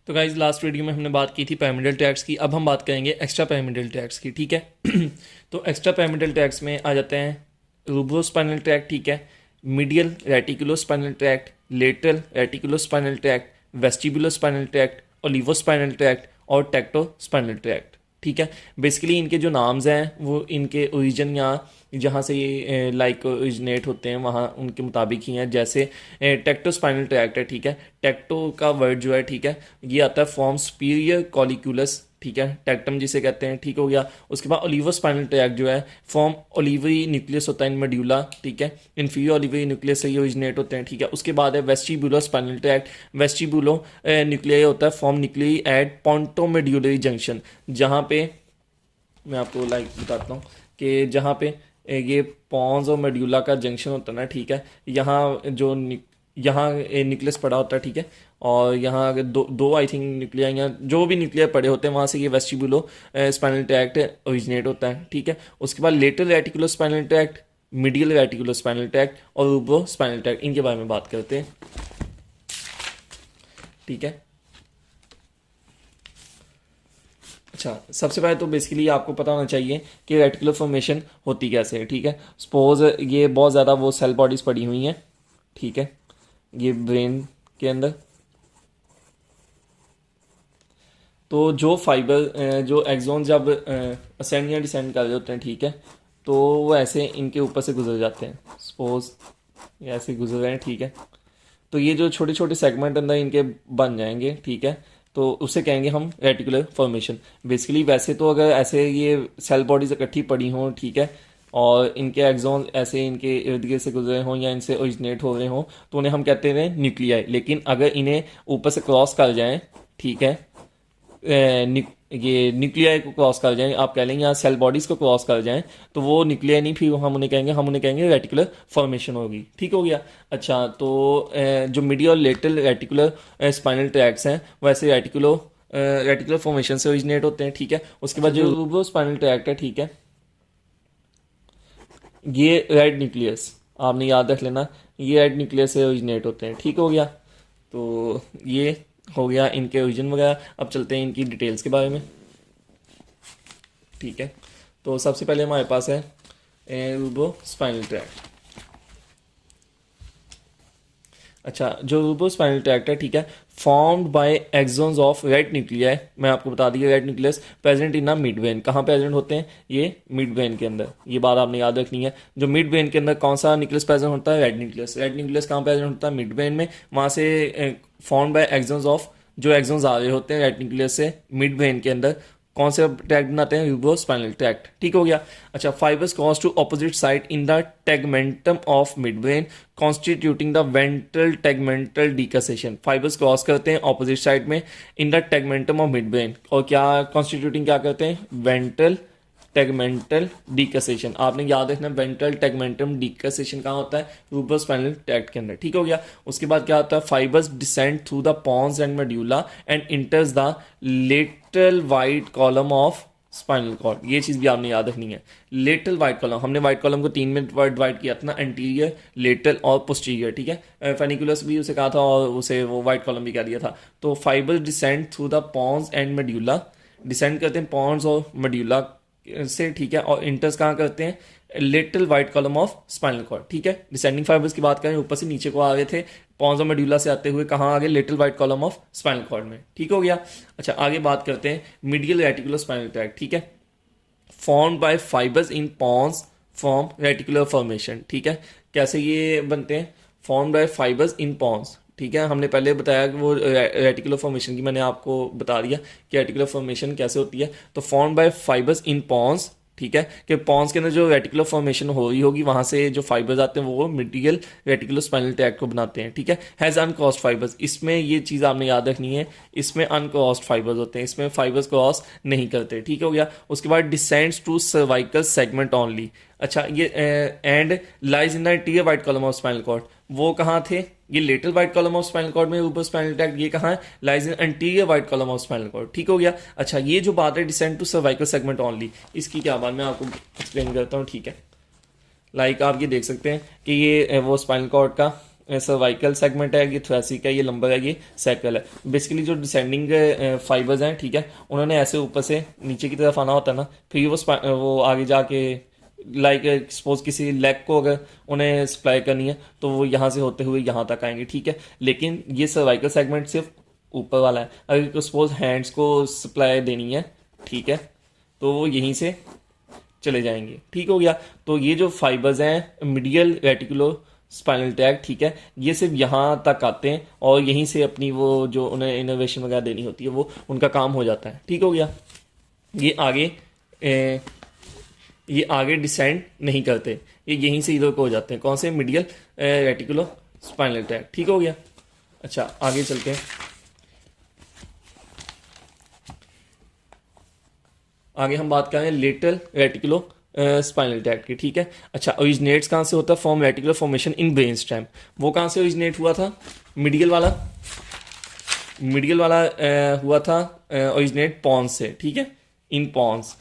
तो guys last video में हमने बात की थी पैरामिडल ट्रैक्ट्स की। अब हम बात करेंगे एक्स्ट्रा पैरामिडल ट्रैक्ट्स की। ठीक है तो एक्स्ट्रा पैरामिडल ट्रैक्ट्स में आ जाते हैं रूब्रोस्पाइनल ट्रैक्ट, ठीक है, medial reticulospinal tract, lateral reticulospinal tract, vestibulospinal tract, olivospinal tract और टेक्टोस्पाइनल ट्रैक्ट। ठीक है, बेसिकली इनके जो नाम्स हैं वो इनके ओरिजिन यहाँ जहाँ से ये लाइक ओरिजिनेट होते हैं वहाँ उनके मुताबिक ही हैं। जैसे टेक्टोस्पाइनल ट्रैक्ट है, ठीक है, टेक्टो का वर्ड जो है, ठीक है, ये आता है फ्रॉम सुपीरियर कॉलिक्यूलस, ठीक है, टेक्टम जिसे कहते हैं, ठीक हो गया। उसके बाद ओलिवोस्पाइनल ट्रैक्ट जो है फ्रॉम ओलिवरी न्यूक्लियस होता है इन मेड्यूला, ठीक है, इन्फीरियर ओलिवरी न्यूक्लियस से ये ओरिजिनेट होते हैं, ठीक है। उसके बाद है वेस्टिबुलोस्पाइनल ट्रैक्ट, वेस्टिबुलो न्यूक्लियाई होता है फ्रॉम न्यूक्लियाई एट पोंटोमेड्यूलरी जंक्शन, जहाँ पे मैं आपको लाइक बताता हूँ कि जहाँ पे ये पॉन्स और मेड्यूला का जंक्शन होता है ना, ठीक है, यहाँ जो यहाँ न्यूक्लियस पड़ा होता है, ठीक है, और यहाँ अगर दो आई थिंक न्यूक्लिया या जो भी न्यूक्लिया पड़े होते हैं वहाँ से ये वेस्टिबुलो स्पाइनल ट्रैक्ट ओरिजिनेट होता है, ठीक है। उसके बाद lateral reticulo spinal tract, medial reticulo spinal tract और रूब्रो स्पाइनल ट्रैक्ट, इनके बारे में बात करते हैं, ठीक है। अच्छा, सबसे पहले तो बेसिकली आपको पता होना चाहिए कि रेटिकुलर फॉर्मेशन होती कैसे है, ठीक है। सपोज ये बहुत ज़्यादा वो सेल बॉडीज पड़ी हुई हैं, ठीक है, ये ब्रेन के अंदर, तो जो फाइबर जो एक्सोन जब असेंड या डिसेंड कर रहे होते हैं, ठीक है, तो वो ऐसे इनके ऊपर से गुजर जाते हैं। सपोज ये ऐसे गुजर रहे हैं, ठीक है, तो ये जो छोटे छोटे सेगमेंट अंदर इनके बन जाएंगे, ठीक है, तो उसे कहेंगे हम रेटिकुलर फॉर्मेशन। बेसिकली वैसे तो अगर ऐसे ये सेल बॉडीज इकट्ठी पड़ी हों, ठीक है, और इनके एक्सोन ऐसे इनके इर्द गिर्द से गुजरे हों या इनसे ओरिजिनेट हो रहे हों, तो उन्हें हम कहते हैं न्यूक्लियाई। लेकिन अगर इन्हें ऊपर से क्रॉस कर जाएं, ठीक है, ये न्यूक्लियाई को क्रॉस कर जाएं, आप कह लेंगे यहाँ सेल बॉडीज को क्रॉस कर जाएं, तो वो न्यूक्लियाई नहीं, फिर हम उन्हें कहेंगे रेटिकुलर फॉर्मेशन होगी, ठीक हो गया। अच्छा, तो जो मीडियल और लेटरल रेटिकुलर स्पाइनल ट्रैक्ट्स हैं वैसे रेटिकुलर फॉर्मेशन से ओरिजिनेट होते हैं, ठीक है। उसके बाद जो रूब्रो स्पाइनल ट्रैक्ट है, ठीक है, ये रेड न्यूक्लियस आपने याद रख लेना, ये रेड न्यूक्लियस से ओरिजिनेट होते हैं, ठीक हो गया। तो ये हो गया इनके ओरिजिन वगैरह। अब चलते हैं इनकी डिटेल्स के बारे में, ठीक है। तो सबसे पहले हमारे पास है रूब्रो स्पाइनल ट्रैक्ट। अच्छा, जो रूब्रो स्पाइनल ट्रैक्ट है, ठीक है, formed bye exons of red nuclei. मैं आपको बता दिया red nucleus present in a mid brain. कहाँ प्रेजेंट होते हैं? ये मिड ब्रेन के अंदर, ये बात आपने याद रखनी है। जो मिड ब्रेन के अंदर कौन सा न्यूक्लियस प्रेजेंट होता है? Red nucleus. रेड न्यूक्लियस कहाँ प्रेजेंट होता है? मिड ब्रेन में। वहाँ से फॉर्म्ड बाय एक्सोन्स ऑफ, जो एक्सोन्स आ रहे होते हैं रेड न्यूक्लियस से मिड ब्रेन के अंदर, कौन से ट्रैक्ट बनाते हैं? रूब्रो स्पाइनल ट्रैक्ट, ठीक हो गया। अच्छा, fibres cross to opposite side in the tegmentum of midbrain constituting the ventral tegmental decussation. Fibres cross करते हैं ऑपोजिट साइड में in the tegmentum of midbrain, और क्या कॉन्स्टिट्यूटिंग क्या करते हैं? Ventral tegmental decussation. आपने याद रखना वेंट्रल टेगमेंटम डिकसेशन कहाँ होता है? रूब्रो स्पाइनल ट्रैक्ट के अंदर, ठीक हो गया। उसके बाद क्या होता है? Fibres descend through the pons and medulla and enters the lateral white column of spinal cord. ये चीज़ भी आपने याद रखनी है। लेटरल वाइट कॉलम, हमने वाइट कॉलम को 3 में डिवाइड किया था ना, एंटीरियर, लेटरल और पोस्टीरियर, ठीक है। फेनिकुलस भी उसे कहा था और उसे वो वाइट कॉलम भी कह दिया था। तो fibres descend through the pons and medulla, descend करते हैं पॉन्स और मेड्यूला से, ठीक है, और इंटर्स कहाँ करते हैं? Little white column of spinal cord, ठीक है। डिसेंडिंग फाइबर्स की बात करें, ऊपर से नीचे को आ गए थे, पॉन्स और मेड्यूला से आते हुए कहाँ आ गए? Little white column of spinal cord में, ठीक हो गया। अच्छा, आगे बात करते हैं मीडियल रेटिकुलर स्पाइनल ट्रैक्ट, ठीक है, formed by fibres in pons from reticular formation, ठीक है। कैसे ये बनते हैं? Formed by fibres in pons, ठीक है। हमने पहले बताया कि वो रेटिकुलर फॉर्मेशन की, मैंने आपको बता दिया कि रेटिकुलर फॉर्मेशन कैसे होती है। तो form by fibres in pons, ठीक है, कि पॉन्स के अंदर जो रेटिकुलर फॉर्मेशन हो रही होगी वहाँ से जो फाइबर्स आते हैं वो मीडियल रेटिकुलर स्पाइनल ट्रैक्ट को बनाते हैं, ठीक है। हैज़ अनक्रॉस्ड फाइबर्स, इसमें ये चीज़ आपने याद रखनी है, इसमें अनक्रॉस्ड फाइबर्स होते हैं, इसमें फाइबर्स क्रॉस नहीं करते, ठीक हो गया। उसके बाद descends to cervical segment only. अच्छा, ये and lies in the interior white column of spinal cord, वो कहाँ थे? ये lateral white column of spinal cord में रूब्रो स्पाइनल ट्रैक्ट, ये कहाँ है? Lies in anterior white column of spinal cord, ठीक हो गया। अच्छा, ये जो बात है descend to cervical segment only, इसकी क्या बात मैं आपको एक्सप्लेन करता हूँ, ठीक है। लाइक आप ये देख सकते हैं कि ये वो स्पाइनल कॉर्ड का सर्वाइकल सेगमेंट है, ये थोरैसिक है, ये लंबर है, ये सैकल है। बेसिकली जो डिसेंडिंग फाइबर्स हैं, ठीक है, उन्होंने ऐसे ऊपर से नीचे की तरफ आना होता है ना, फिर वो आगे जाके लाइक सपोज किसी लेग को अगर उन्हें सप्लाई करनी है तो वो यहाँ से होते हुए यहाँ तक आएंगे, ठीक है। लेकिन ये सर्वाइकल सेगमेंट सिर्फ ऊपर वाला है। अगर सपोज हैंड्स को सप्लाई देनी है, ठीक है, तो वो यहीं से चले जाएंगे, ठीक हो गया। तो ये जो फाइबर्स हैं मीडियल रेटिकुलो स्पाइनल ट्रैक्ट, ठीक है, ये सिर्फ यहाँ तक आते हैं और यहीं से अपनी वो जो उन्हें इनोवेशन वगैरह देनी होती है वो उनका काम हो जाता है, ठीक हो गया। ये आगे ये आगे डिसेंड नहीं करते, ये यहीं से इधर को हो जाते हैं। कौन से? मीडियल रेटिकुलो स्पाइनल ट्रैक्ट, ठीक हो गया। अच्छा आगे चलते हैं, आगे हम बात करें लेटरल रेटिकुलो स्पाइनल ट्रैक्ट की, ठीक है। अच्छा ओरिजिनेट्स कहाँ से होता है? Form reticular formation in brain stem. वो कहाँ से ओरिजिनेट हुआ था? मीडियल वाला हुआ था ओरिजिनेट पॉन्स से, ठीक है, इन पॉन्स।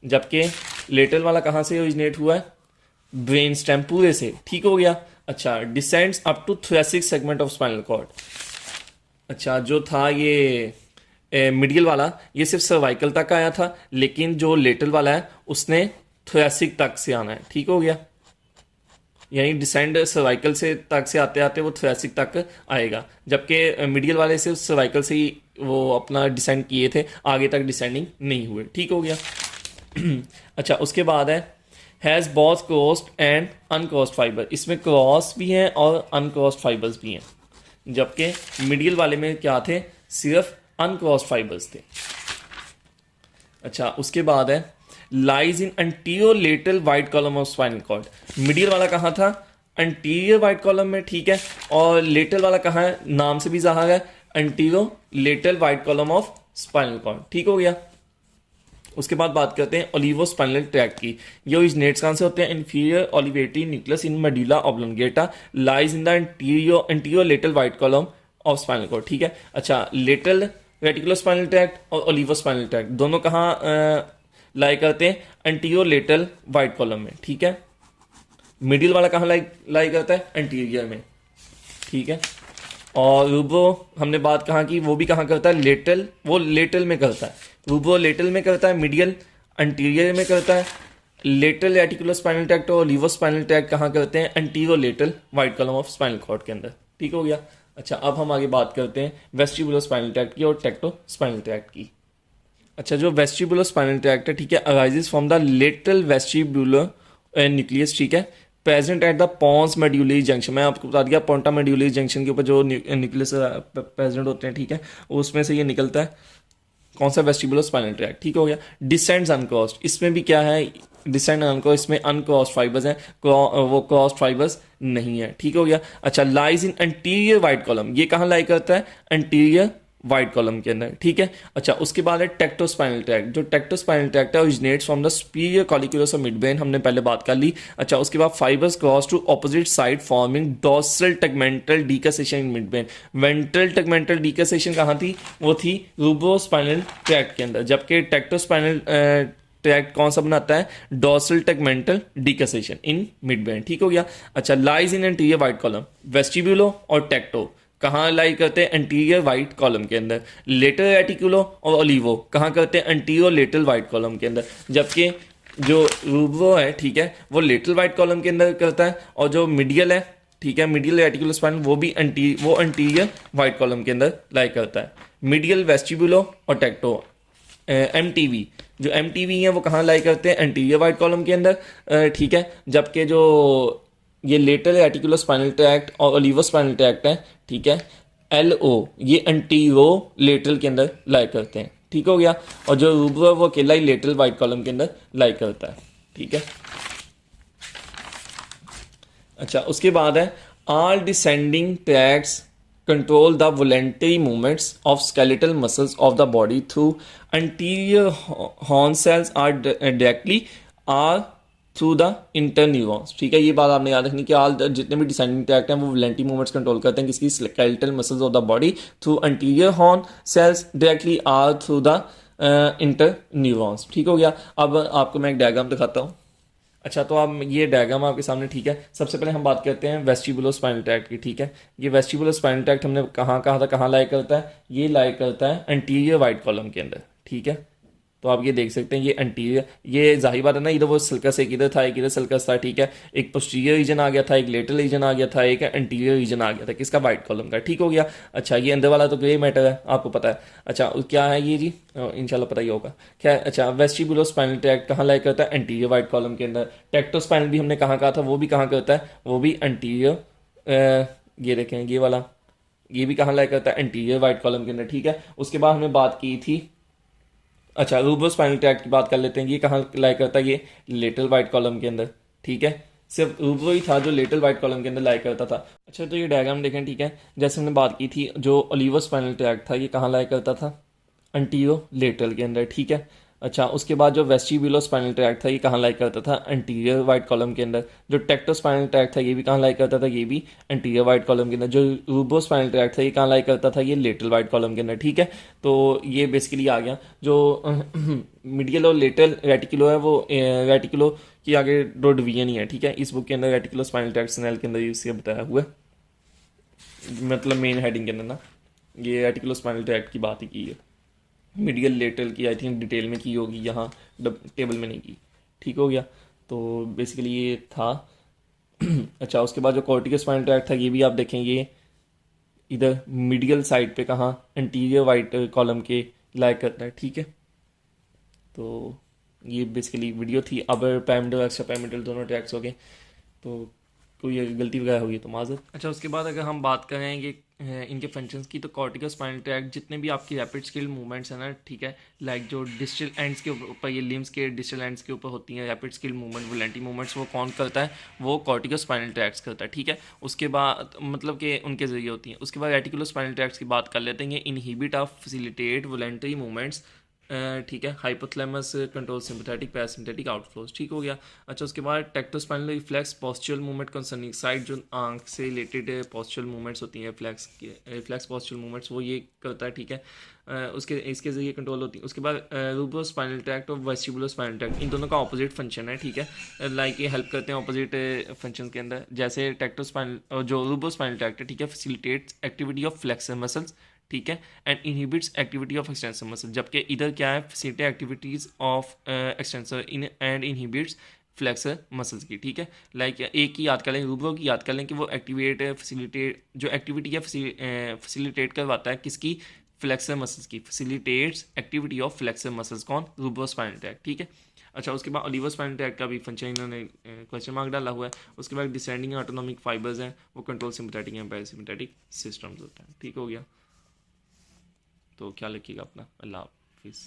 जबकि लेटरल वाला कहाँ से ओरिजिनेट हुआ है? ब्रेन स्टेम पूरे से, ठीक हो गया। अच्छा descends up to thoracic segment of spinal cord. अच्छा जो था ये मिडियल वाला ये सिर्फ सर्वाइकल तक आया था, लेकिन जो लेटरल वाला है उसने थोरैसिक तक से आना है, ठीक हो गया। यानी डिसेंड सर्वाइकल से तक से आते आते वो थोरैसिक तक आएगा, जबकि मिडियल वाले सिर्फ सर्वाइकल से ही वो अपना डिसेंड किए थे, आगे तक डिसेंडिंग नहीं हुए, ठीक हो गया। अच्छा उसके बाद है has both crossed and uncrossed fibre. इसमें क्रॉस भी हैं और अनक्रॉस्ड फाइबर्स भी हैं, जबकि मिडियल वाले में क्या थे? सिर्फ अनक्रॉस्ड फाइबर्स थे। अच्छा उसके बाद है lies in anterior lateral white column of spinal cord. Medial वाला कहाँ था? एंटीरियर वाइट कॉलम में, ठीक है, और लेटरल वाला कहाँ है? नाम से भी ज़ाहिर है, anterior lateral white column of spinal cord, ठीक हो गया। उसके बाद बात करते हैं ओलिवो स्पाइनल ट्रैक्ट की। ये ओरिजिनेट्स कहाँ से होते हैं? इन्फीरियर ओलिवेटरी nucleus in medulla oblongata lies in the anterior lateral white column of spinal cord, ठीक है। अच्छा लेटरल रेटिकुलर स्पाइनल ट्रैक्ट और ओलिवो स्पाइनल ट्रैक्ट दोनों कहाँ लाई करते हैं? एंटीरियर लेटरल वाइट कॉलम में, ठीक है। मिडिल वाला कहाँ लाई करता है? एंटीरियर में, ठीक है। और रूबो हमने बात कहाँ की? वो भी कहाँ करता है? लेटरल, वो लेटरल में करता है। रूबो लेटरल में करता है, मिडियल एंटीरियर में करता है। लेटरल रेटिकुलर स्पाइनल ट्रैक्ट और ओलिवो स्पाइनल ट्रैक्ट कहाँ करते हैं? Anterior lateral white column of spinal cord के अंदर, ठीक हो गया। अच्छा अब हम आगे बात करते हैं वेस्टिबुलर स्पाइनल ट्रैक्ट की और टेक्टो स्पाइनल ट्रैक्ट की। अच्छा जो वेस्टिबुलर स्पाइनल ट्रैक्ट है, ठीक है, arises from the lateral vestibular nucleus, ठीक है, present at the pons medullary junction. मैं आपको बता दिया पोंटा मेड्यूलरी जंक्शन के ऊपर जो न्यूक्लियस प्रेजेंट होते हैं, ठीक है, उसमें से ये निकलता है। कौन सा? वेस्टिबुलर स्पाइनल ट्रैक्ट, ठीक हो गया। डिसेंड्स अनक्रॉस्ड, इसमें भी क्या है? डिसेंड अनक्रॉस्ड, इसमें अनक्रॉस्ड फाइबर्स हैं, वो क्रॉस्ड फाइबर्स नहीं है, ठीक हो गया। अच्छा lies in anterior white column, ये कहाँ लाई करता है? एंटीरियर वाइट कॉलम के अंदर, ठीक है। अच्छा उसके बाद है टेक्टोस्पाइनल ट्रैक्ट। जो टेक्टोस्पाइनल ट्रैक्ट है originates from the superior colliculus of midbrain, हमने पहले बात कर ली। अच्छा उसके बाद fibres cross to opposite side forming dorsal tegmental decussation in midbrain. Ventral tegmental decussation कहाँ थी? वो थी रूब्रोस्पाइनल ट्रैक्ट के अंदर, जबकि टेक्टोस्पाइनल ट्रैक्ट कौन सा बनाता है? Dorsal tegmental decussation in midbrain, ठीक हो गया। अच्छा lies in anterior white column, vestibulo और टेक्टो कहाँ लाई करते हैं? एंटीरियर वाइट कॉलम के अंदर। लेटरल रेटिकुलो और ओलिवो कहाँ करते हैं? एंटीरियर लेटरल वाइट कॉलम के अंदर, जबकि जो रूबो है, ठीक है, वो लेटरल वाइट कॉलम के अंदर करता है, और जो मिडियल है, ठीक है, मिडियल रेटिकुलर स्पाइन, वो भी एंटीरियर वाइट कॉलम के अंदर लाई करता है। मिडियल वेस्टिब्यूलो और टेक्टो एमटीवी, जो एमटीवी है वो कहाँ लाई करते हैं? एंटीरियर वाइट कॉलम के अंदर, ठीक है, जबकि जो ये लेटरल रेटिकुलर स्पाइनल ट्रैक्ट और ओलिवो स्पाइनल ट्रैक्ट है, ठीक है, एलओ, ये एंटीरो लेटरल के अंदर लाई करते हैं, ठीक हो गया। और जो रूबो है वो अकेला ही लेटरल वाइट कॉलम के अंदर लाई करता है, ठीक है। अच्छा उसके बाद है all descending tracts control the voluntary movements of skeletal muscles of the body through anterior horn cells or directly or through the interneurons, ठीक है। ये बात आपने याद रखनी कि ऑल जितने भी डिसेंडिंग ट्रैक्ट हैं वो वॉलेंटरी मूवमेंट्स कंट्रोल करते हैं किसकी? Skeletal muscles of the body through anterior horn cells directly or through the interneurons, ठीक हो गया। अब आपको मैं एक डायग्राम दिखाता हूँ। अच्छा, तो आप ये डायग्राम आपके सामने, ठीक है। सबसे पहले हम बात करते हैं वेस्टिबुलो स्पाइनल ट्रैक्ट की, ठीक है। ये वेस्टिबुलो स्पाइनल ट्रैक्ट हमने कहाँ कहा था, कहाँ लाइक करता है, ये लाइक करता है एंटीरियर वाइट कॉलम के अंदर, ठीक है। तो आप ये देख सकते हैं, ये एंटीरियर, ये जाहिर बात है ना, इधर वो सल्कस एक इधर था, एक इधर सल्कस था, ठीक है। एक पोस्टीरियर रीजन आ गया था, एक लेटरल रीजन आ गया था, एक एंटीरियर रीजन आ गया था, किसका, वाइट कॉलम का, ठीक हो गया। अच्छा, ये अंदर वाला तो ग्रे मैटर है, आपको पता है। अच्छा, क्या है ये जी, इंशाल्लाह पता ही होगा क्या है। अच्छा, वेस्टिबुलो स्पाइनल ट्रैक्ट कहाँ लाइक करता है, एंटीरियर वाइट कॉलम के अंदर। टेक्टोस्पाइनल भी हमने कहाँ कहा था, वो भी कहाँ करता है, वो भी एंटीरियर, ये देखें ये वाला, ये भी कहाँ लाइक करता है, एंटीरियर वाइट कॉलम के अंदर, ठीक है। उसके बाद हमने बात की थी, अच्छा, रूब्रोस्पाइनल ट्रैक्ट की बात कर लेते हैं, ये कहाँ लाई करता है, ये लेटरल वाइट कॉलम के अंदर, ठीक है। सिर्फ रूब्रो ही था जो लेटरल वाइट कॉलम के अंदर लाई करता था। अच्छा, तो ये डायग्राम देखें, ठीक है। जैसे हमने बात की थी, जो ओलिवोस्पाइनल ट्रैक्ट था, ये कहाँ लाई करता था, एंटीरियो लेटरल के अंदर, ठीक है। अच्छा, उसके बाद जो वेस्टिब्यूलो स्पाइनल ट्रैक्ट था, ये कहाँ लाई करता था, एंटीरियर वाइट कॉलम के अंदर। जो टेक्टोस्पाइनल ट्रैक्ट था, ये भी कहाँ लाई करता था, ये भी एंटीरियर वाइट कॉलम के अंदर। जो रूब्रोस्पाइनल ट्रैक्ट था, ये कहाँ लाई करता था, ये लेटरल वाइट कॉलम के अंदर, ठीक है। तो ये बेसिकली आ गया जो मीडियल और लेटरल रेटिकुलो है, वो रेटिकुलो की आगे दो डिवीजन ही है, ठीक है। इस बुक के अंदर रेटिकुलो स्पाइनल ट्रैक्ट स्नेल के अंदर इससे बताया हुआ है, मतलब मेन हेडिंग के अंदर ना, ये रेटिकुलो स्पाइनल ट्रैक्ट की बात ही की है। मीडियल लेटरल की आई थिंक डिटेल में की होगी, यहाँ टेबल में नहीं की, ठीक हो गया। तो बेसिकली ये था। अच्छा, उसके बाद जो कॉर्टिकल स्पाइनल ट्रैक्ट था, ये भी आप देखें, ये इधर मीडियल साइड पे कहाँ, एंटीरियर वाइट कॉलम के लाइक करता है, ठीक है। तो ये बेसिकली वीडियो थी। अब पैरामिडल एक्स्ट्रा पैरामिडल दोनों ट्रैक्स हो गए, तो कोई अगर गलती वगैरह होगी तो माजर। अच्छा, उसके बाद अगर हम बात करें ये इनके फंक्शंस की, तो कॉर्टिकल स्पाइनल ट्रैक्ट जितने भी आपकी रैपिड स्किल मूवमेंट्स हैं ना, ठीक है, लाइक जो डिस्टल एंड्स के ऊपर, ये लिम्स के डिस्टल एंड्स के ऊपर होती हैं रैपिड स्किल मूवमेंट, वोलेंटी मूवमेंट्स, वो कौन करता है, वो कॉर्टिकल स्पाइनल ट्रैक्ट्स करता है, ठीक है। उसके बाद मतलब कि उनके जरिए होती हैं। उसके बाद रेटिकुलर स्पाइनल ट्रैक्ट्स की बात कर लेते हैं। ये इनहिबिट ऑफ फैसिलिटेट वोलेंटरी मूवमेंट्स, ठीक है। Hypothalamus control sympathetic parasympathetic outflows, ठीक हो गया। अच्छा, उसके बाद tectospinal reflex postural movement concerning side, जो आंख से रिलेटेड पोस्चुरल मूवमेंट्स होती हैं, रिफ्लेक्स पोस्चुरल मूवमेंट्स, वो ये करता है, ठीक है। उसके इसके जरिए कंट्रोल होती है। उसके बाद रूब्रो स्पाइनल ट्रैक्ट और वेस्टिबुलर स्पाइनल ट्रैक्ट, इन दोनों का ऑपोजिट फंक्शन है, ठीक है। लाइक ये हेल्प करते हैं ऑपोजिट फंक्शन के अंदर। जैसे टेक्टोस्पाइनल जो रूब्रो स्पाइनल ट्रैक्ट है, ठीक है, facilitates activity of flexor muscles, ठीक है, and inhibits activity of extensor muscle. जबकि इधर क्या है, facilitate activities of extensor in and inhibits flexor muscles की, ठीक है। लाइक एक की याद कर लें, रूब्रो की याद कर लें कि वो एक्टिवेट फैसिलिटेट, जो एक्टिविटी है फैसिलिटेट करवाता है किसकी, फ्लेक्सर मसल्स की, facilitates activity of flexor muscles, कौन, रूब्रो स्पाइनल ट्रैक्ट, ठीक है। अच्छा, उसके बाद ओलिवर स्पाइनल ट्रैक्ट का भी फंक्शन इन्होंने क्वेश्चन मार्क डाला हुआ है। उसके बाद डिसेंडिंग ऑटोनॉमिक फाइबर्स हैं, वो control sympathetic and parasympathetic systems होता है, ठीक हो गया। तो ख्याल रखिएगा अपना, अल्लाह हाफिज़।